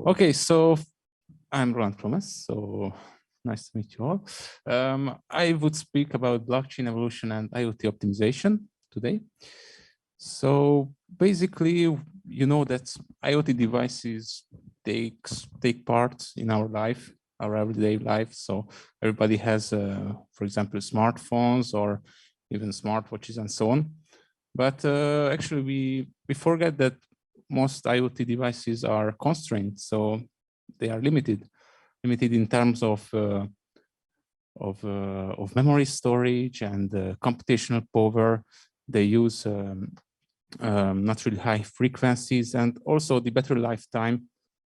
Okay, so I'm Roland Kromes, so nice to meet you all. I would speak about blockchain evolution and IoT optimization today. So basically, you know that IoT devices take part in our life, our everyday life. So everybody has, for example, smartphones or even smartwatches and so on. But actually, we forget that most IoT devices are constrained, so they are limited in terms of memory storage and computational power. They use not really high frequencies, and also the battery lifetime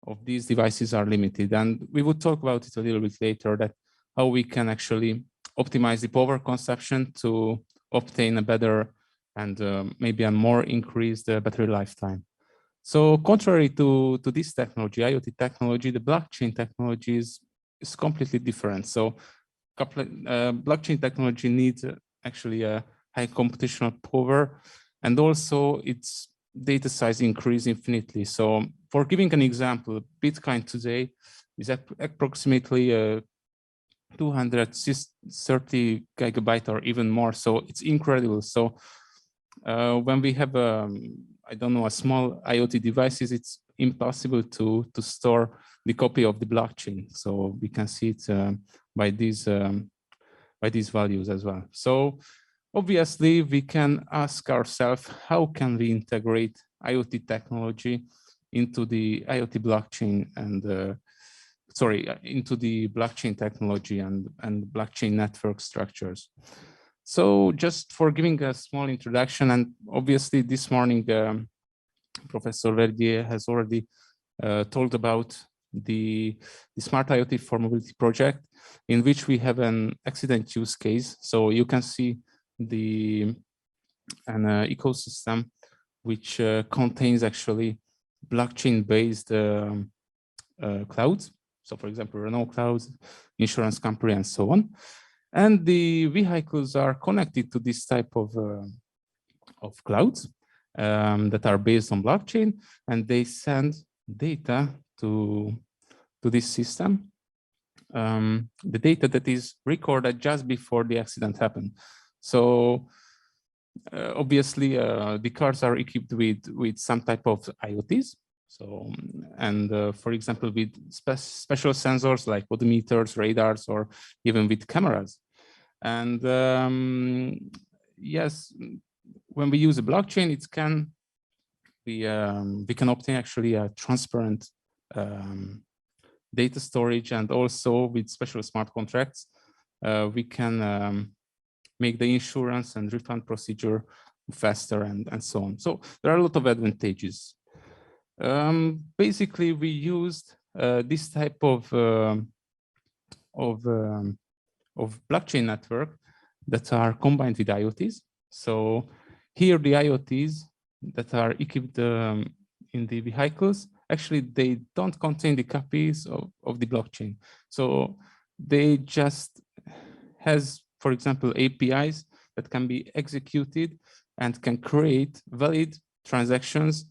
of these devices are limited. And we would talk about it a little bit later, that how we can actually optimize the power consumption to obtain a better and maybe a more increased battery lifetime. So contrary to this technology, IoT technology, the blockchain technology is completely different. So blockchain technology needs actually a high computational power, and also its data size increase infinitely. So for giving an example, Bitcoin today is approximately 230 gigabyte or even more. So it's incredible. So when we have I don't know, a small IoT devices, it's impossible to store the copy of the blockchain. So we can see it by these values as well. So obviously we can ask ourselves, how can we integrate IoT technology into the IoT blockchain and into the blockchain technology and blockchain network structures. So just for giving a small introduction, and obviously this morning, Professor Verdier has already told about the Smart IoT for Mobility project, in which we have an accident use case. So you can see an ecosystem which contains actually blockchain-based clouds. So for example, Renault clouds, insurance company, and so on. And the vehicles are connected to this type of clouds that are based on blockchain, and they send data to this system, the data that is recorded just before the accident happened. So obviously, the cars are equipped with some type of IoTs. So, and for example, with special sensors like odometers, radars, or even with cameras. And yes, when we use a blockchain, we can obtain actually a transparent data storage, and also with special smart contracts, we can make the insurance and refund procedure faster and so on. So there are a lot of advantages. Basically, we used this type of blockchain network that are combined with IoTs. So here the IoTs that are equipped in the vehicles, actually they don't contain the copies of the blockchain. So they just has, for example, APIs that can be executed and can create valid transactions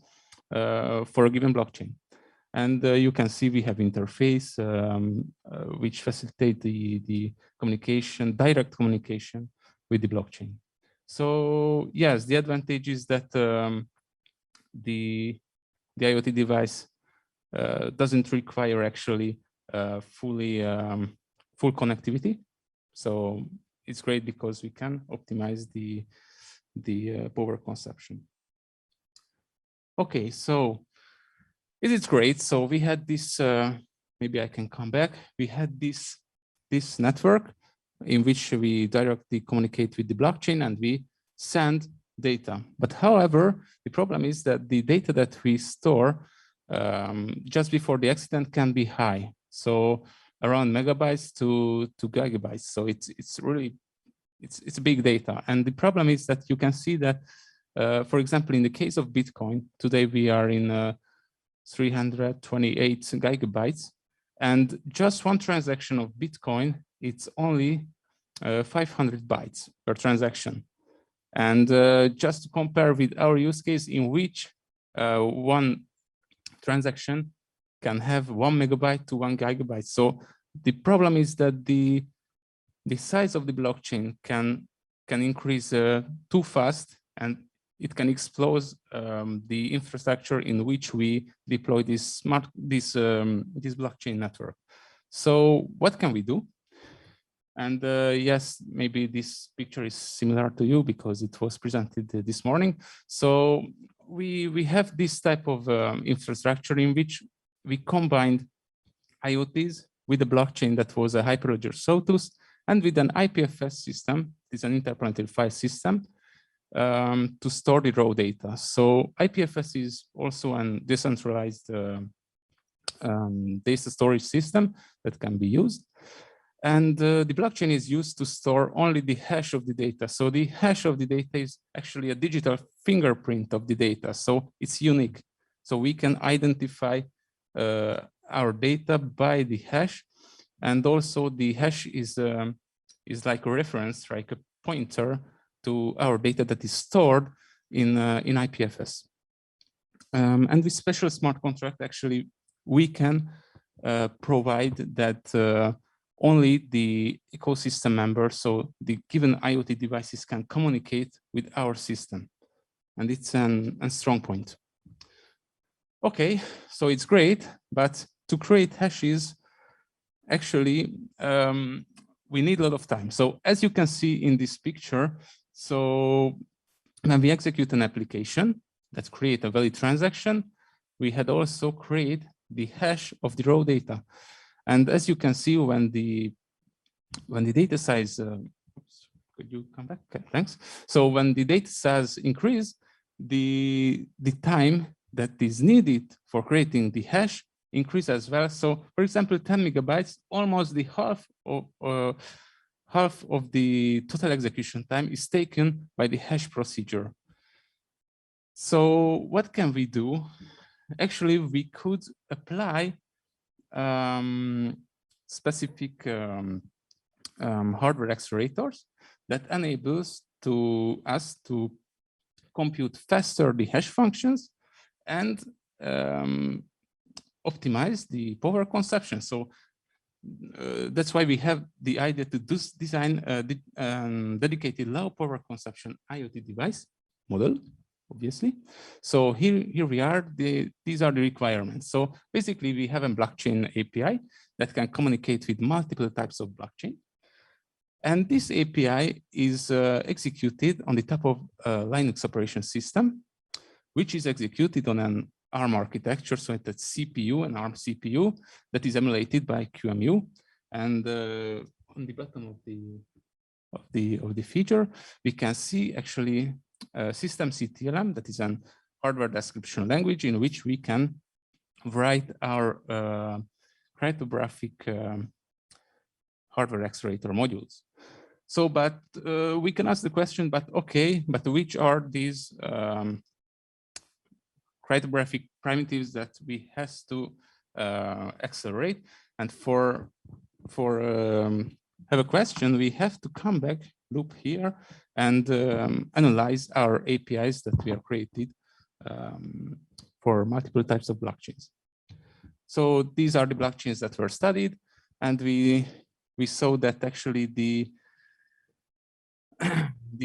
for a given blockchain. And you can see we have interface which facilitate the communication, direct communication with the blockchain. So yes, the advantage is that the IoT device doesn't require actually full connectivity. So it's great because we can optimize the power consumption. Okay, so it is great. So we had this, maybe I can come back. We had this network in which we directly communicate with the blockchain and we send data. But however, the problem is that the data that we store just before the accident can be high. So around megabytes to gigabytes. So it's really big data. And the problem is that you can see that, for example, in the case of Bitcoin, today we are in 328 gigabytes, and just one transaction of Bitcoin, it's only 500 bytes per transaction. And just to compare with our use case, in which one transaction can have 1 megabyte to 1 gigabyte. So the problem is that the size of the blockchain can increase too fast, and it can expose the infrastructure in which we deploy this blockchain network. So what can we do? And yes, maybe this picture is similar to you because it was presented this morning. So we have this type of infrastructure in which we combined IoTs with a blockchain that was a hyperledger sawtooth and with an IPFS system, it's an interplanetary file system, to store the raw data. So IPFS is also a decentralized data storage system that can be used. And the blockchain is used to store only the hash of the data. So the hash of the data is actually a digital fingerprint of the data. So it's unique. So we can identify our data by the hash. And also the hash is like a reference, like a pointer to our data that is stored in IPFS. And with special smart contract, actually, we can provide that only the ecosystem members, so the given IoT devices, can communicate with our system. And it's a strong point. Okay, so it's great, but to create hashes, actually, we need a lot of time. So as you can see in this picture, so when we execute an application that create a valid transaction, we had also create the hash of the raw data. And as you can see, when the data size, oops, could you come back? Okay, thanks. So when the data size increase, the time that is needed for creating the hash increase as well. So for example, 10 megabytes, almost the half of the total execution time is taken by the hash procedure. So what can we do? Actually, we could apply specific hardware accelerators that enables us to compute faster the hash functions and optimize the power consumption. So that's why we have the idea to design a dedicated low power consumption IoT device model, obviously. So here we are, these are the requirements. So basically we have a blockchain API that can communicate with multiple types of blockchain. And this API is executed on the top of a Linux operation system, which is executed on an ARM architecture. So it's a CPU, an ARM CPU that is emulated by QEMU. And on the bottom of the feature, we can see actually systemctlm, that is an hardware description language in which we can write our cryptographic hardware accelerator modules. So, but we can ask the question, but okay, but which are these cryptographic primitives that we have to accelerate? And for have a question, we have to come back, loop here, and analyze our APIs that we have created for multiple types of blockchains. So these are the blockchains that were studied, and we saw that actually the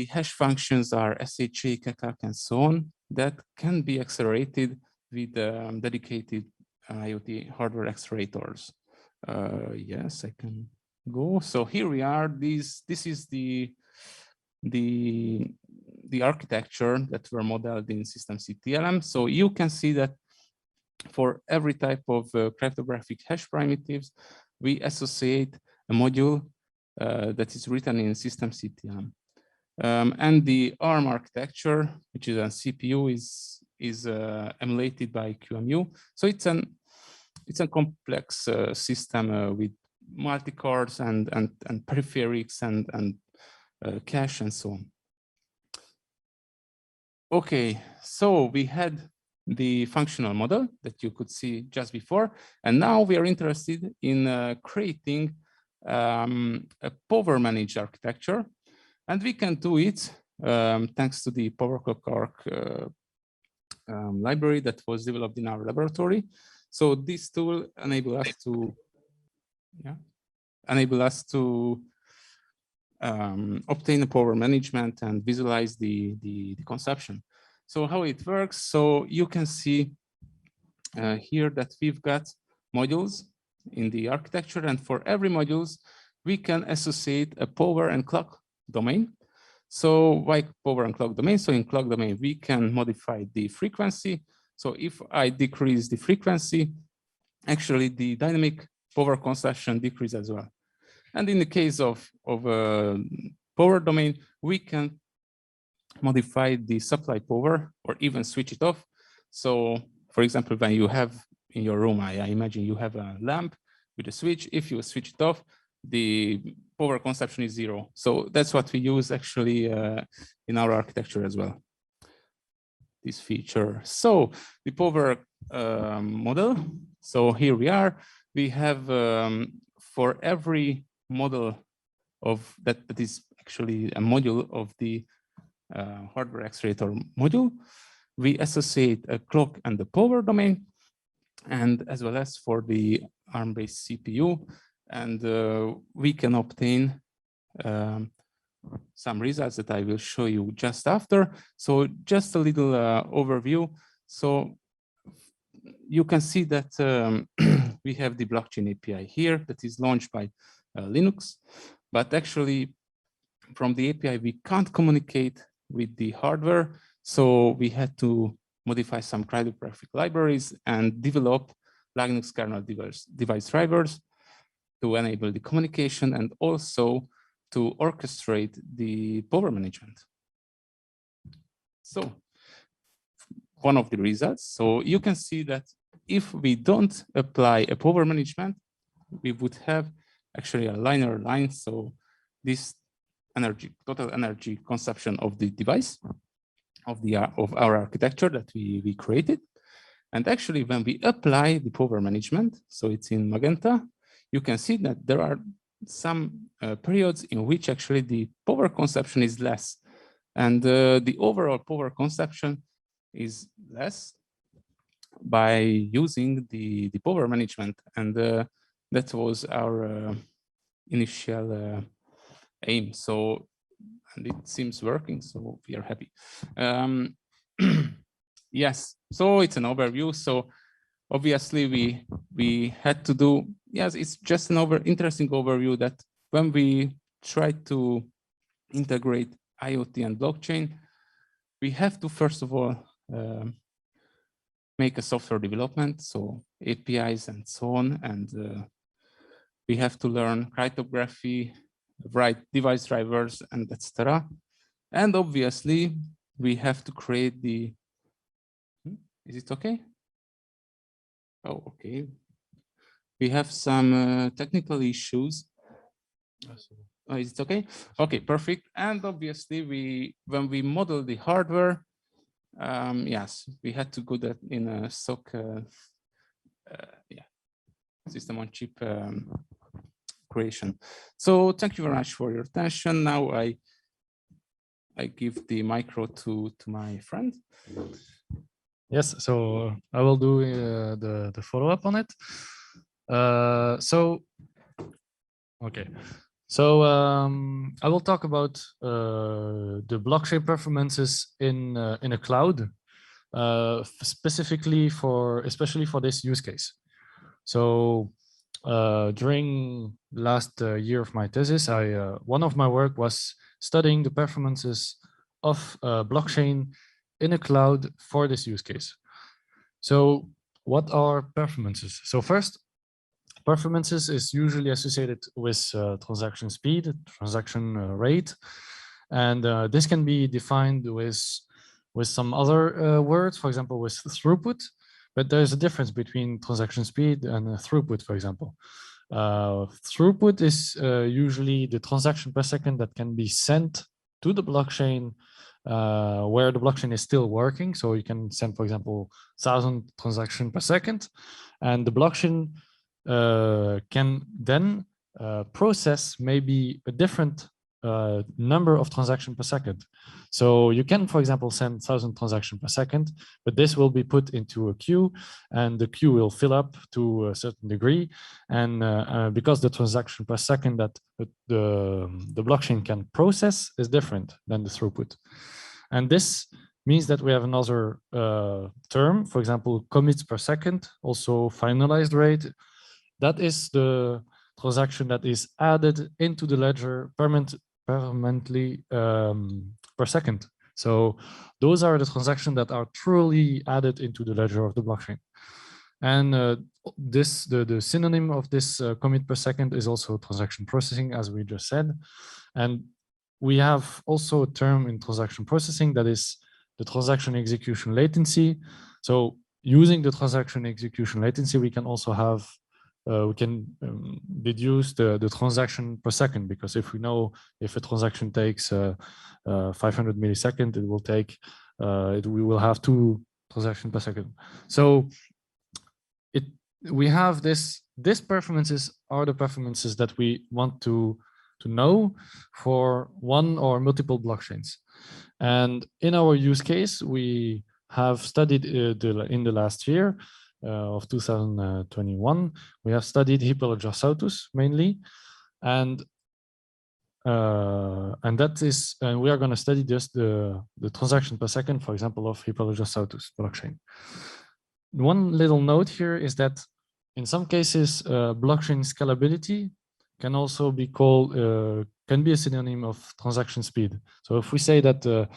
hash functions are SHA, CACAC, and so on, that can be accelerated with dedicated IoT hardware accelerators. Yes, I can go. So here we are. This is the architecture that were modeled in systemctlm. So you can see that for every type of cryptographic hash primitives, we associate a module that is written in systemctlm. And the ARM architecture, which is a CPU, is emulated by QEMU. So it's a complex system with multi-cores and peripherals and cache and so on. Okay, so we had the functional model that you could see just before, and now we are interested in creating a power managed architecture, and we can do it thanks to the PowerClock library that was developed in our laboratory. So this tool enable us to obtain a power management and visualize the consumption. So how it works? So you can see here that we've got modules in the architecture, and for every modules we can associate a power and clock domain. So why power and clock domain? So in clock domain we can modify the frequency. So if I decrease the frequency, actually the dynamic power consumption decreases as well. And in the case of power domain, we can modify the supply power or even switch it off. So for example, when you have in your room, I imagine you have a lamp with a switch. If you switch it off, the power consumption is 0. So that's what we use actually in our architecture as well, this feature. So the power model. So here we are. We have for every model of that is actually a module of the hardware accelerator module, we associate a clock and the power domain, and as well as for the ARM-based CPU, and we can obtain some results that I will show you just after. So just a little overview. So you can see that we have the blockchain API here that is launched by Linux, but actually from the API we can't communicate with the hardware, so we had to modify some cryptographic libraries and develop Linux kernel device drivers to enable the communication and also to orchestrate the power management. So one of the results, so you can see that if we don't apply a power management, we would have actually a linear line. So this energy, total energy consumption of the device of our architecture that we created. And actually when we apply the power management, so it's in magenta, you can see that there are some periods in which actually the power consumption is less, and the overall power consumption is less by using the power management, and that was our initial aim. So, and it seems working, so we are happy. Yes, so it's an overview. So obviously we had to do, yes, it's just an interesting overview that when we try to integrate IoT and blockchain, we have to first of all make a software development, so APIs and so on, and we have to learn cryptography, write device drivers, and etc. And obviously we have to create the, is it okay? Oh, okay. We have some technical issues. Oh, is it okay? Okay, perfect. And obviously when we model the hardware, yes, we had to go that in a SOC, system on chip creation. So thank you very much for your attention. Now I give the micro to my friend. Yes, so I will do the follow-up on it. Okay. So I will talk about the blockchain performances in a cloud, especially for this use case. So during last year of my thesis, one of my work was studying the performances of blockchain in a cloud for this use case. So what are performances? So first, performances is usually associated with transaction speed, transaction rate, and this can be defined with some other words, for example, with throughput. But there's a difference between transaction speed and throughput, for example. Throughput is usually the transaction per second that can be sent to the blockchain where the blockchain is still working. So you can send, for example, 1,000 transactions per second, and the blockchain can then process maybe a different number of transactions per second. So you can, for example, send 1,000 transactions per second, but this will be put into a queue, and the queue will fill up to a certain degree. And because the transaction per second that the blockchain can process is different than the throughput. And this means that we have another term, for example, commits per second, also finalized rate. That is the transaction that is added into the ledger permanently per second. So those are the transactions that are truly added into the ledger of the blockchain. And the synonym of this commit per second is also transaction processing, as we just said. And we have also a term in transaction processing that is the transaction execution latency. So using the transaction execution latency, we can also have we can deduce the transaction per second, because if we know if a transaction takes 500 milliseconds, it will take we will have 2 transactions per second. So we have these performances are the performances that we want to know for one or multiple blockchains. And in our use case, we have studied in the last year of 2021, we have studied Hyperledger Sautus mainly, and that is, and we are going to study just the transaction per second, for example, of Hyperledger Sautus blockchain. One little note here is that in some cases, blockchain scalability can also be called, can be a synonym of transaction speed. So if we say that a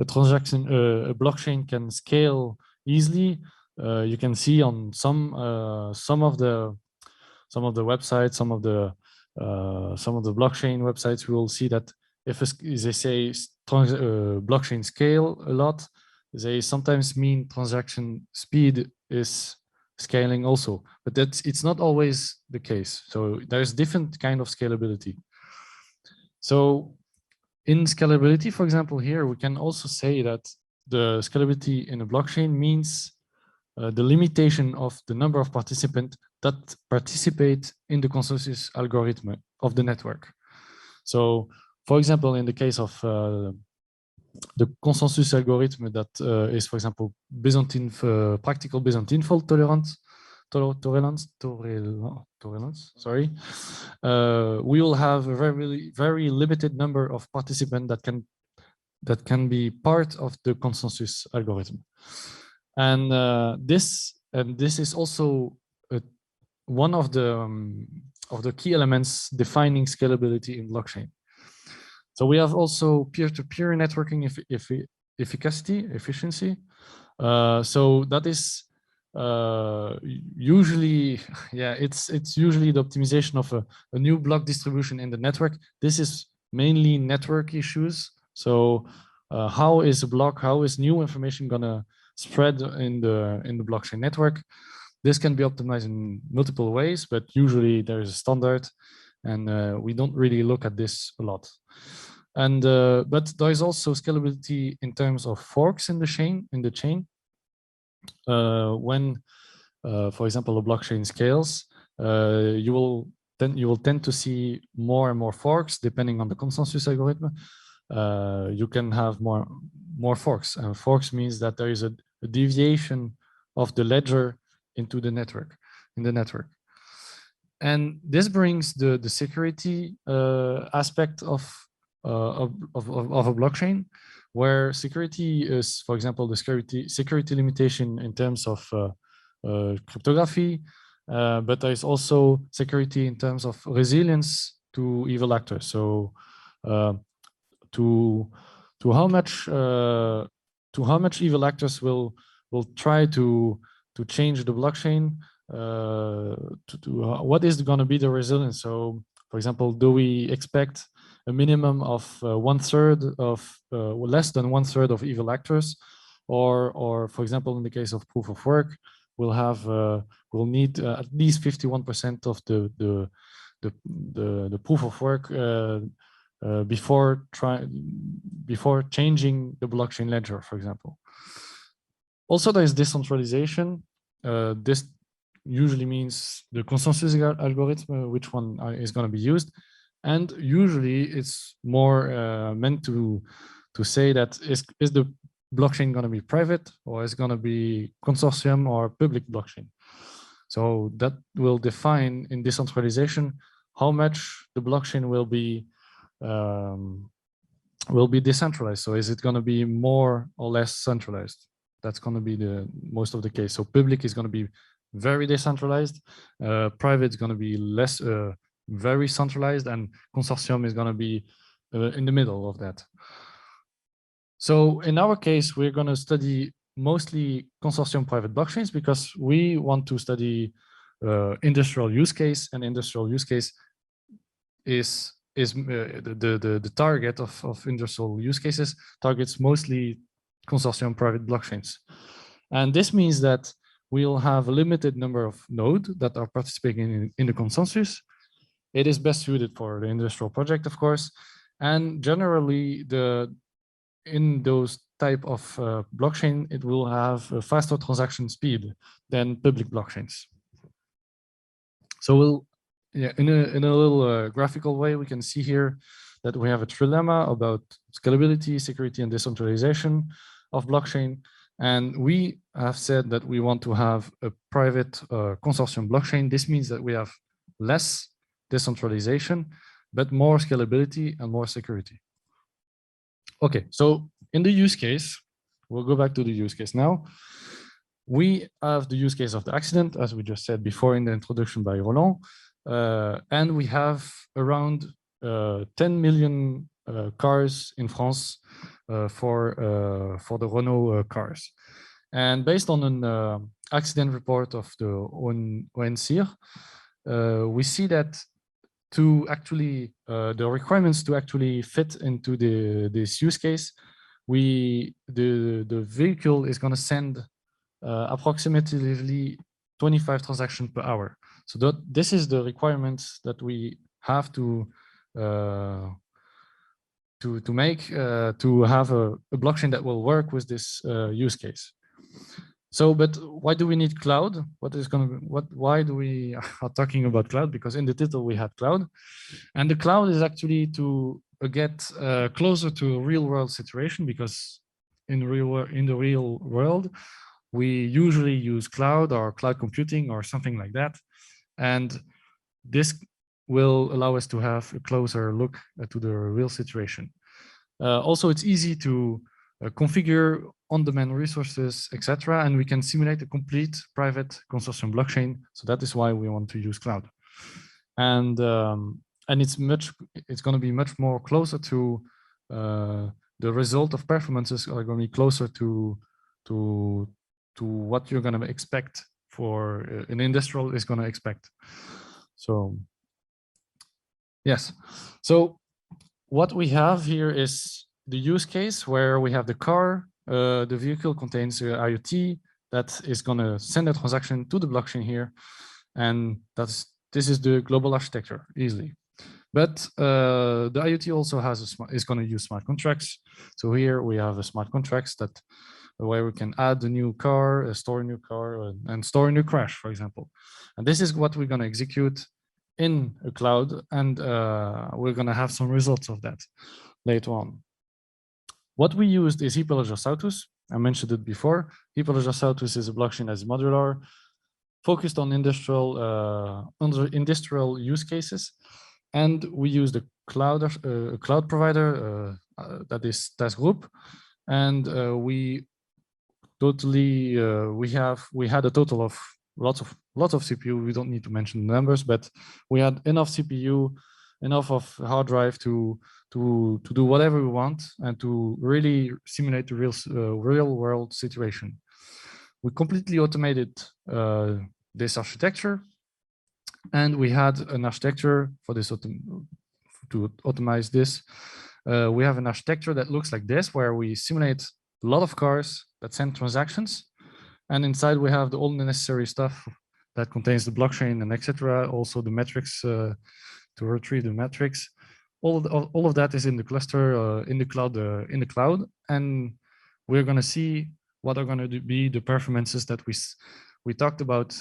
blockchain can scale easily, you can see on some of the websites, some of the blockchain websites, we will see that if they say blockchain scale a lot, they sometimes mean transaction speed is scaling also, but it's not always the case. So there's different kind of scalability. So in scalability, for example, here we can also say that the scalability in a blockchain means the limitation of the number of participants that participate in the consensus algorithm of the network. So, for example, in the case of the consensus algorithm that is, for example, Byzantine practical Byzantine fault tolerance. Sorry, we will have a very limited number of participants that can be part of the consensus algorithm. And this is also one of the key elements defining scalability in blockchain. So we have also peer-to-peer networking efficiency. So that is usually, yeah, it's usually the optimization of a new block distribution in the network. This is mainly network issues. So how is new information gonna spread in the blockchain network? This can be optimized in multiple ways, but usually there is a standard, and we don't really look at this a lot. And but there is also scalability in terms of forks in the chain. When, for example, a blockchain scales, you will tend to see more and more forks depending on the consensus algorithm. You can have more forks, and forks means that there is a deviation of the ledger into the network, and this brings the security aspect of a blockchain, where security is, for example, the security limitation in terms of cryptography, but there is also security in terms of resilience to evil actors. So to how much evil actors will try to change the blockchain, what is going to be the resilience? So, for example, do we expect a minimum of 1/3 of less than 1/3 of evil actors, or for example, in the case of proof of work, we'll need at least 51% of the proof of work before changing the blockchain ledger, for example. Also, there is decentralization. This usually means the consensus algorithm, which one is going to be used. And usually it's more meant to say that is the blockchain going to be private, or is going to be consortium or public blockchain? So that will define in decentralization how much the blockchain will be decentralized. So is it going to be more or less centralized? That's going to be the most of the case. So public is going to be very decentralized, private is going to be less very centralized, and consortium is going to be in the middle of that. So in our case, we're going to study mostly consortium private blockchains because we want to study industrial use case, and industrial use case is the target of industrial use cases targets mostly consortium private blockchains. And this means that we'll have a limited number of nodes that are participating in the consensus. It is best suited for the industrial project, of course. And generally, in those type of blockchain, it will have a faster transaction speed than public blockchains. So in a little graphical way, we can see here that we have a trilemma about scalability, security, and decentralization of blockchain. And we have said that we want to have a private consortium blockchain. This means that we have less decentralization, but more scalability and more security. Okay, so in the use case, we'll go back to the use case now. We have the use case of the accident, as we just said before in the introduction by Roland, and we have around 10 million cars in France for the Renault cars. And based on an accident report of the ONCIR, we see that to actually the requirements to actually fit into this use case, the vehicle is going to send approximately 25 transactions per hour. So this is the requirements that we have to make to have a blockchain that will work with this use case. So, but why do we need cloud? Why do we are talking about cloud? Because in the title we had cloud, and the cloud is actually to get closer to a real world situation, because in the real world, we usually use cloud or cloud computing or something like that. And this will allow us to have a closer look to the real situation. Also, it's easy to configure on-demand resources, etc. And we can simulate a complete private consortium blockchain. So that is why we want to use cloud. And it's going to be much more closer to the result of performances are going to be closer to what you're going to expect for an industrial is going to expect. So yes, so what we have here is the use case where we have the car, the vehicle contains IoT that is going to send a transaction to the blockchain here, and this is the global architecture easily. But the IoT also is going to use smart contracts. So here we have a smart contracts where we can add a new car, store a new car, and store a new crash, for example. And this is what we're going to execute in a cloud, and we're going to have some results of that later on. What we used is Hyperledger Sautus. I mentioned it before. Hyperledger Sautus is a blockchain that is modular, focused on industrial use cases, and we used a cloud provider that is Task Group, and we had a total of lots of CPU. We don't need to mention the numbers, but we had enough CPU, enough of hard drive to do whatever we want and to really simulate the real world situation. We completely automated this architecture, and we had an architecture for this to automate this. We have an architecture that looks like this, where we simulate a lot of cars that send transactions, and inside we have all the necessary stuff that contains the blockchain and etc. Also the metrics to retrieve the metrics. All of that is in the cluster in the cloud, and we're going to see what are going to be the performances that we talked about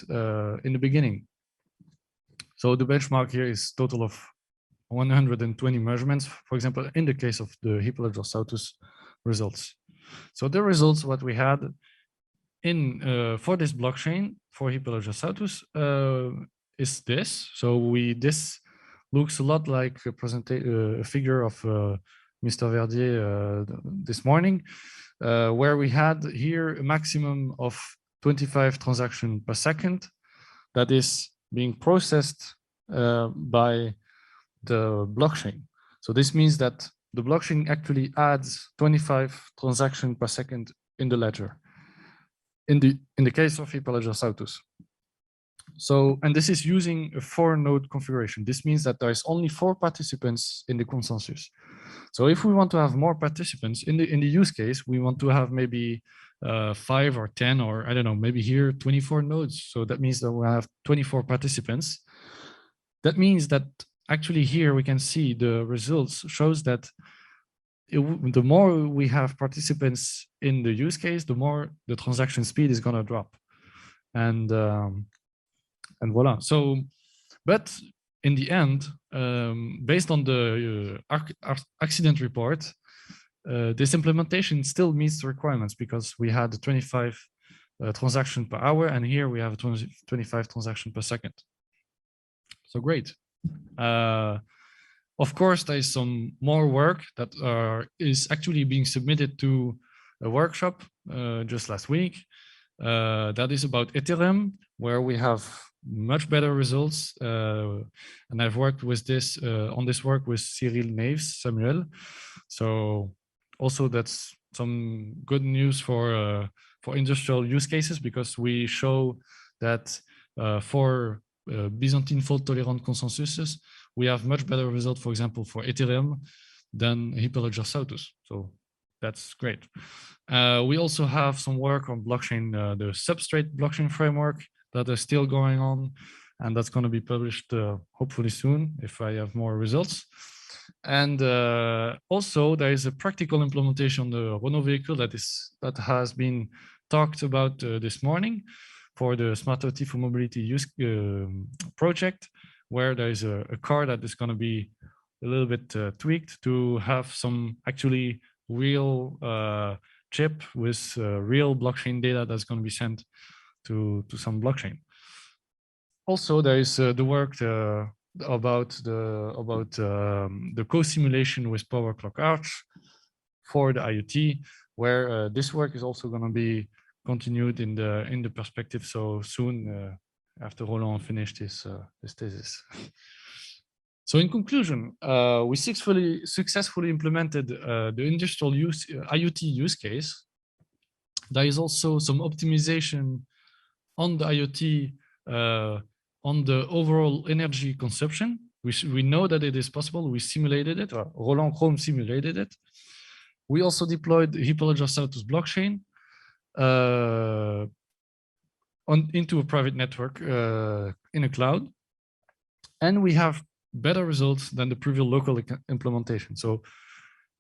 in the beginning. So the benchmark here is total of 120 measurements, for example, in the case of the Hypological Sautus results. So the results what we had in for this blockchain for Hypological Sautus is this. So this looks a lot like a figure of Mr. Verdier this morning, where we had here a maximum of 25 transactions per second that is being processed by the blockchain. So this means that the blockchain actually adds 25 transactions per second in the ledger. In the case of Hypological Sautus. So, and this is using a 4-node configuration. This means that there is only 4 participants in the consensus. So if we want to have more participants in the use case, we want to have maybe 5 or 10, or I don't know, maybe here 24 nodes. So that means that we have 24 participants. That means that actually here we can see the results shows that the more we have participants in the use case, the more the transaction speed is going to drop. And voila. So, but in the end, based on the accident report, this implementation still meets the requirements because we had 25 transactions per hour, and here we have 25 transactions per second. So great. Of course, there is some more work that is actually being submitted to a workshop just last week. That is about Ethereum, where we have much better results. And I've worked with this on this work with Cyril Naves, Samuel. So also that's some good news for industrial use cases, because we show that for Byzantine fault tolerant consensuses, we have much better result, for example, for Ethereum than Hypological Sautus. So that's great. We also have some work on blockchain, the substrate blockchain framework that is still going on, and that's going to be published hopefully soon if I have more results. And also there is a practical implementation on the Renault vehicle that has been talked about this morning for the Smart IoT for Mobility use project, where there is a car that is going to be a little bit tweaked to have some actually real chip with real blockchain data that's going to be sent to some blockchain. Also, there is the work about the co-simulation with Power Clock Arch for the IoT, where this work is also going to be continued in the perspective so soon after Roland finished his thesis. So in conclusion, we successfully implemented the industrial IoT use case. There is also some optimization on the IoT on the overall energy consumption. We know that it is possible. We simulated it, or Roland Kromes simulated it. We also deployed Hypological Sautus blockchain into a private network in a cloud. And we have better results than the previous local implementation. So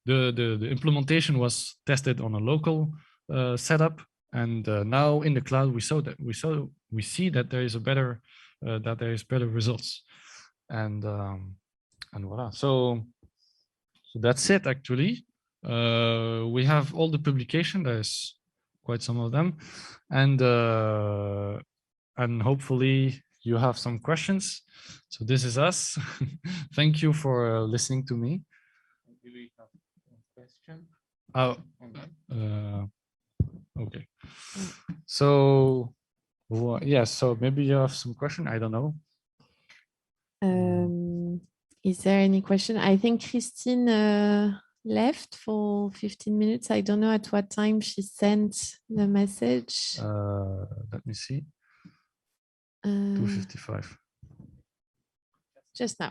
the implementation was tested on a local setup, and now in the cloud we see that there is better results, and voila. So that's it actually. We have all the publication. There's quite some of them, and hopefully you have some questions. So this is us. Thank you for listening to me. Do we have a question? Okay. So yes, so maybe you have some question. I don't know. Is there any question? I think Christine left for 15 minutes. I don't know at what time she sent the message. Let me see. 2:55. Just now.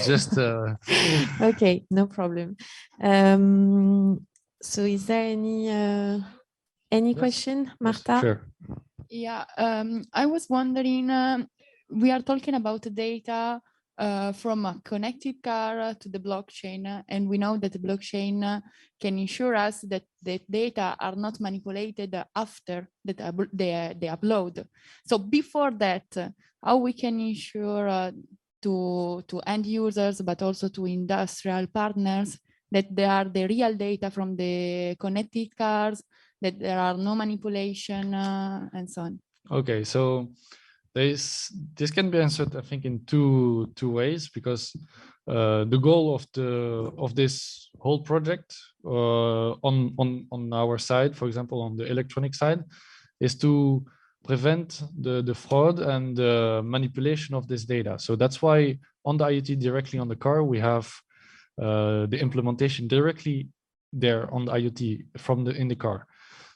Just okay, no problem. So is there any question, Marta? Sure. Yeah, I was wondering, we are talking about data from a connected car to the blockchain, and we know that the blockchain can ensure us that the data are not manipulated after that they upload. So before that, how we can ensure to end users, but also to industrial partners, that they are the real data from the connected cars, that there are no manipulation and so on? Okay, so this can be answered, I think, in two ways, because the goal of this whole project on our side, for example, on the electronic side, is to prevent the fraud and the manipulation of this data. So that's why on the IoT directly on the car, we have the implementation directly there on the IoT in the car.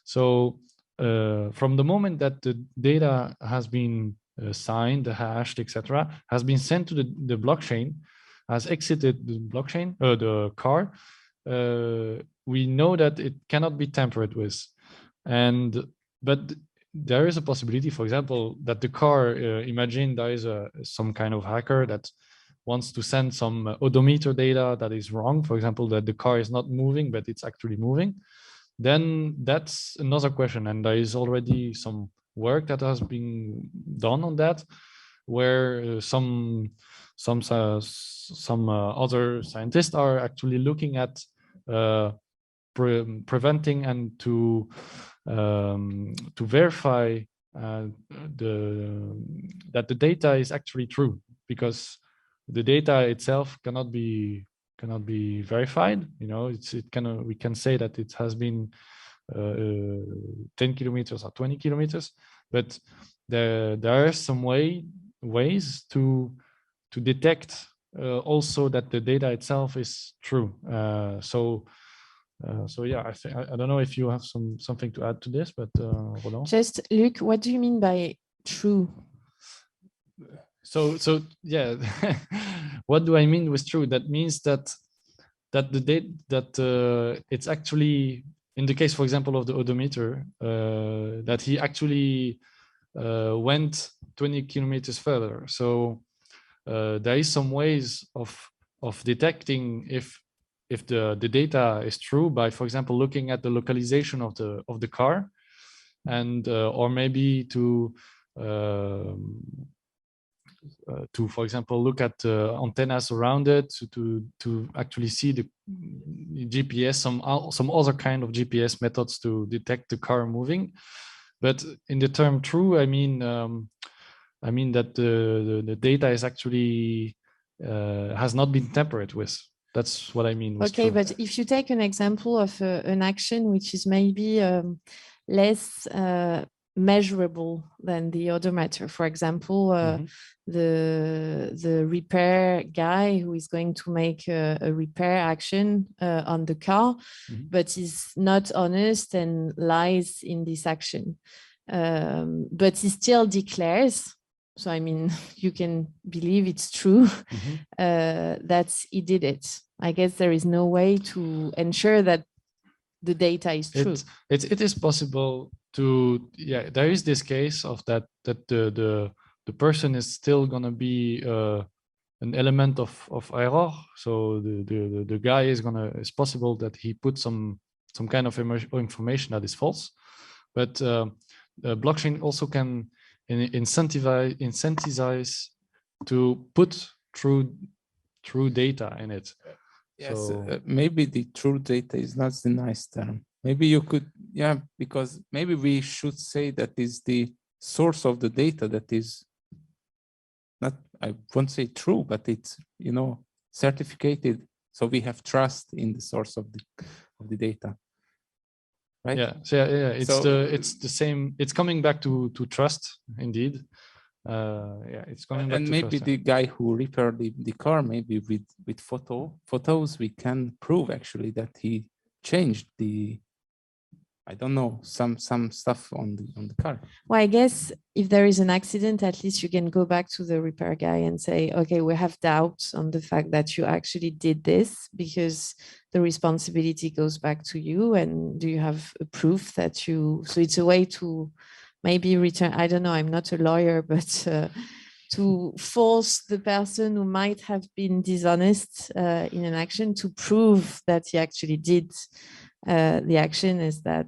So from the moment that the data has been signed, hashed, etc., has been sent to the blockchain, has exited the blockchain, the car, we know that it cannot be tampered with. But there is a possibility, for example, that the car, imagine there is some kind of hacker that wants to send some odometer data that is wrong, for example, that the car is not moving, but it's actually moving. Then that's another question, and there is already some work that has been done on that, where some other scientists are actually looking at preventing and to verify that the data is actually true, because the data itself cannot be verified. You know, we can say that it has been 10 kilometers or 20 kilometers, but there are some ways to detect also that the data itself is true. So yeah, I don't know if you have something to add to this, but Roland? Just Luc, what do you mean by true? So yeah, what do I mean with true? That means that the data it's actually, in the case, for example, of the odometer, that he actually went 20 kilometers further. So there is some ways of detecting if the data is true by, for example, looking at the localization of the car, and or maybe to for example, look at antennas around it to actually see the GPS, some other kind of GPS methods to detect the car moving. But in the term true, I mean that the data is actually has not been tampered with. That's what I mean. Okay, true. but if you take an example of an action which is maybe less measurable than the other matter, for example, the repair guy who is going to make a repair action on the car, but is not honest and lies in this action, but he still declares. So, I mean, you can believe it's true that he did it. I guess there is no way to ensure that the data is true. It is possible to, yeah, there is this case of that the person is still gonna be an element of error. So the guy it's possible that he put some kind of information that is false, but blockchain also can incentivize to put true data in it. Yes, so, maybe the true data is not the nice term. Maybe you could, yeah, because maybe we should say that is the source of the data that is not, I won't say true, but it's, you know, certificated. So we have trust in the source of the data. Right? Yeah. So yeah, it's the same. It's coming back to trust, indeed. Yeah, it's coming back and to maybe trust. the guy who repaired the car, maybe with photos, we can prove actually that he changed the, I don't know, some stuff on the car. Well, I guess if there is an accident, at least you can go back to the repair guy and say, okay, we have doubts on the fact that you actually did this, because the responsibility goes back to you. And do you have a proof that you, so it's a way to maybe return, I don't know, I'm not a lawyer, but to force the person who might have been dishonest in an action to prove that he actually did the action. Is that?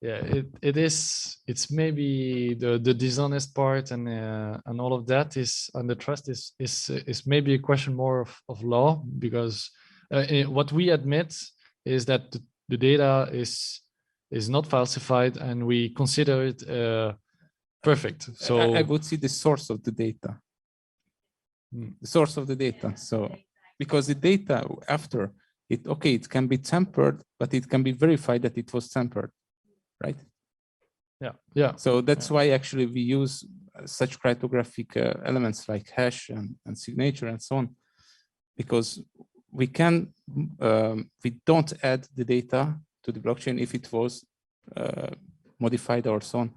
Yeah, it's maybe the dishonest part and all of that is, and the trust is maybe a question more of law, because what we admit is that the data is not falsified and we consider it perfect. So I would see the source of the data. The source of the data. So because the data after it, okay, it can be tampered, but it can be verified that it was tampered, right? Yeah. So that's why actually we use such cryptographic elements like hash and signature and so on, because we can we don't add the data to the blockchain if it was modified or so on.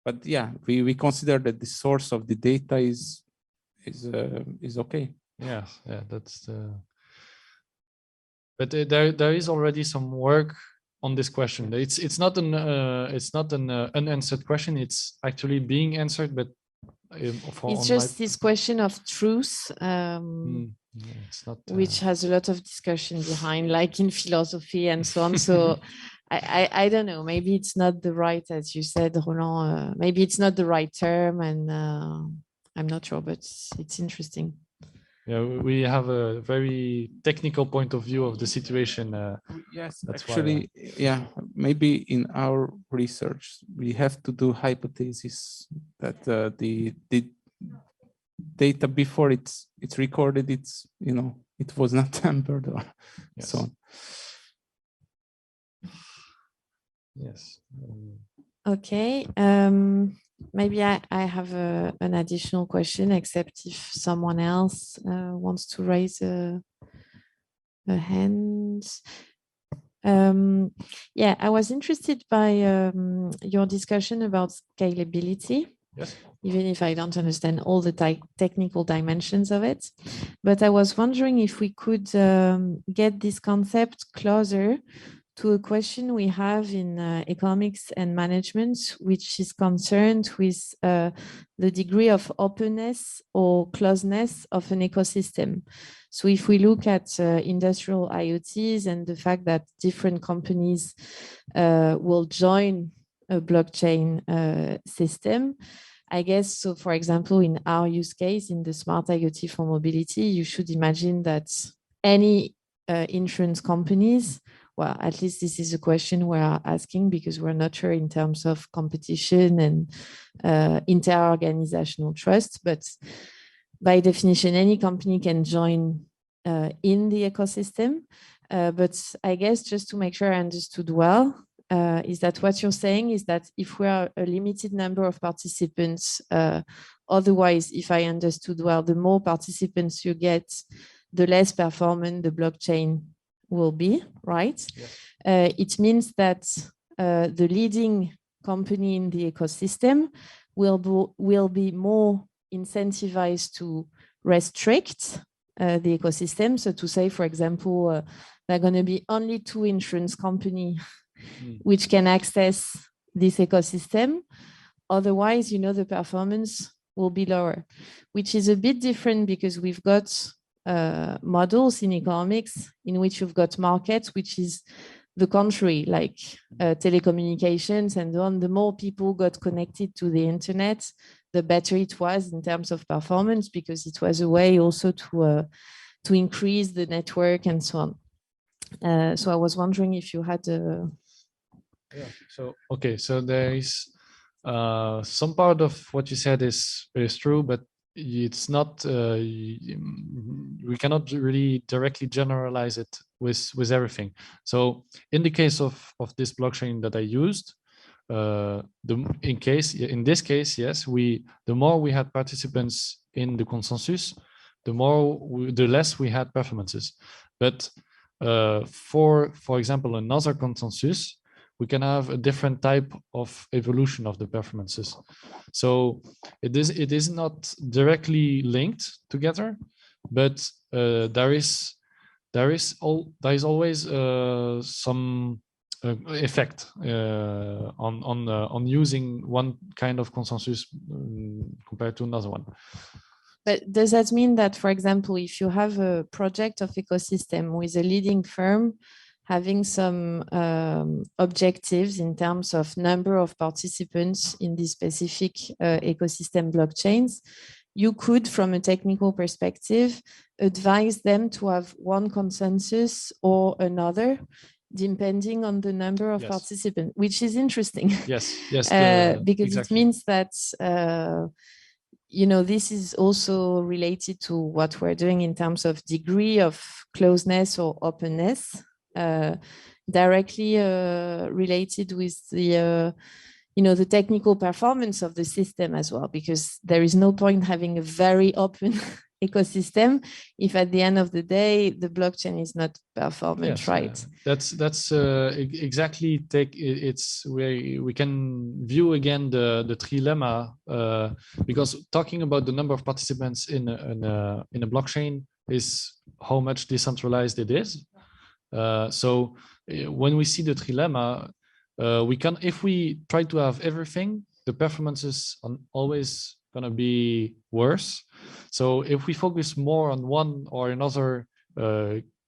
But yeah, we consider that the source of the data is okay. Yeah, that's the. But there is already some work on this question. It's not an unanswered question. It's actually being answered, but it's just this question of truth, it's not, which has a lot of discussion behind, like in philosophy and so on. So I don't know. Maybe it's not the right, as you said, Roland. Maybe it's not the right term, and I'm not sure, but it's interesting. Yeah, we have a very technical point of view of the situation. Yes, that's actually, yeah, maybe in our research, we have to do hypothesis that the data before it's recorded, it was not tampered or yes. so on. Yes. Okay. Maybe I have an additional question, except if someone else wants to raise a hand. Yeah, I was interested by your discussion about scalability. Yes. Even if I don't understand all the technical dimensions of it. But I was wondering if we could get this concept closer to a question we have in economics and management, which is concerned with the degree of openness or closeness of an ecosystem. So if we look at industrial IoTs and the fact that different companies will join a blockchain system, I guess, so for example, in our use case, in the smart IoT for mobility, you should imagine that any insurance companies, well, at least this is a question we're asking because we're not sure in terms of competition and inter-organizational trust, but by definition, any company can join in the ecosystem. But I guess just to make sure I understood well, is that what you're saying is that if we are a limited number of participants, otherwise, if I understood well, the more participants you get, the less performant the blockchain will be, right? Yeah. It means that the leading company in the ecosystem will be more incentivized to restrict the ecosystem. So to say, for example, there are going to be only 2 insurance companies which can access this ecosystem. Otherwise, the performance will be lower, which is a bit different because we've got models in economics in which you've got markets, which is the contrary, like telecommunications and so on. The more people got connected to the internet, the better it was in terms of performance, because it was a way also to increase the network and so on. So I was wondering if you had Yeah. So okay. So there is some part of what you said is true, but it's not. We cannot really directly generalize it with everything. So in the case of this blockchain that I used, in this case, yes, the more we had participants in the consensus, the less we had performances. But for example, another consensus, we can have a different type of evolution of the performances. So it is not directly linked together, but there is always some effect on using one kind of consensus compared to another one. But does that mean that, for example, if you have a project of ecosystem with a leading firm having some objectives in terms of number of participants in the specific ecosystem blockchains, you could, from a technical perspective, advise them to have one consensus or another, depending on the number of participants, which is interesting. Yes, because exactly. it means that you know, this is also related to what we're doing in terms of degree of closeness or openness, directly related with the you know, the technical performance of the system as well, because there is no point having a very open ecosystem if at the end of the day the blockchain is not performant, right? That's exactly it's where we can view again the trilemma, because talking about the number of participants in a blockchain is how much decentralized it is. So when we see the trilemma, we can, if we try to have everything, the performances are always going to be worse. So if we focus more on one or another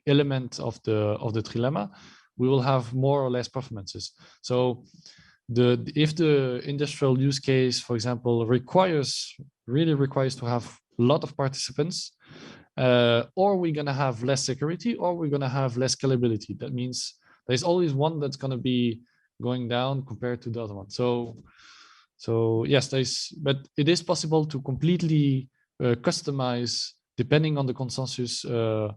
element of the trilemma, we will have more or less performances. So if the industrial use case, for example, really requires to have a lot of participants, or we're going to have less security, or we're going to have less scalability. That means there's always one that's going to be going down compared to the other one. So yes, but it is possible to completely customize, depending on the consensus, to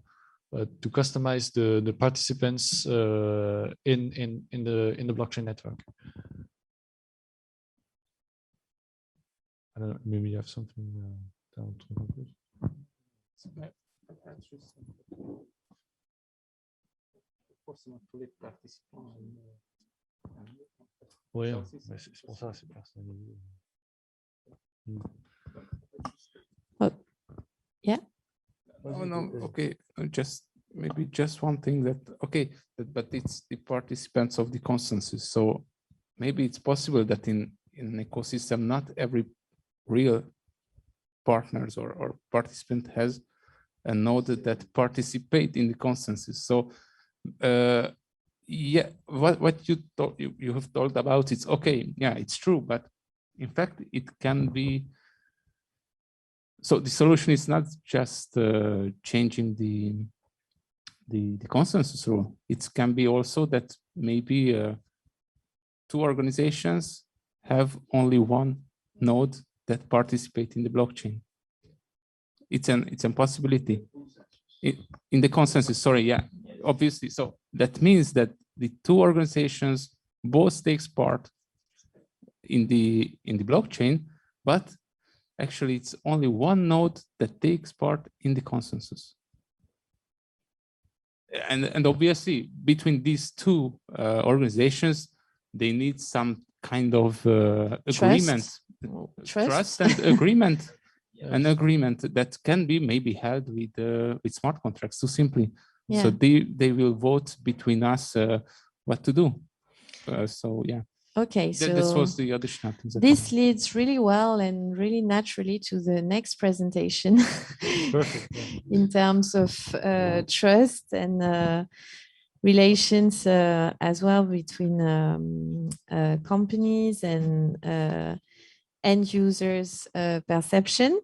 customize the participants in the blockchain network. I don't know, maybe you have something down to conclude. Oui, c'est pour ça, c'est personnalisé. Yeah. Oh no, okay. Maybe just one thing that but it's the participants of the consensus. So maybe it's possible that in an ecosystem, not every real partners or participant has a node that participate in the consensus. So yeah, what you have told about, it's okay. Yeah, it's true, but in fact it can be. So the solution is not just changing the consensus rule. It can be also that maybe two organizations have only one node that participate in the blockchain. It's a possibility in the consensus. Sorry, yeah, obviously. So that means that the two organizations both takes part in the blockchain, but actually it's only one node that takes part in the consensus. And obviously between these two organizations, they need some kind of agreement, trust and agreement. Yes. An agreement that can be maybe held with smart contracts too simply. Yeah. So they will vote between us what to do. So yeah. Okay, so this was the additional things. This leads really well and really naturally to the next presentation. Perfect. In terms of trust and relations as well between companies and end users' perception.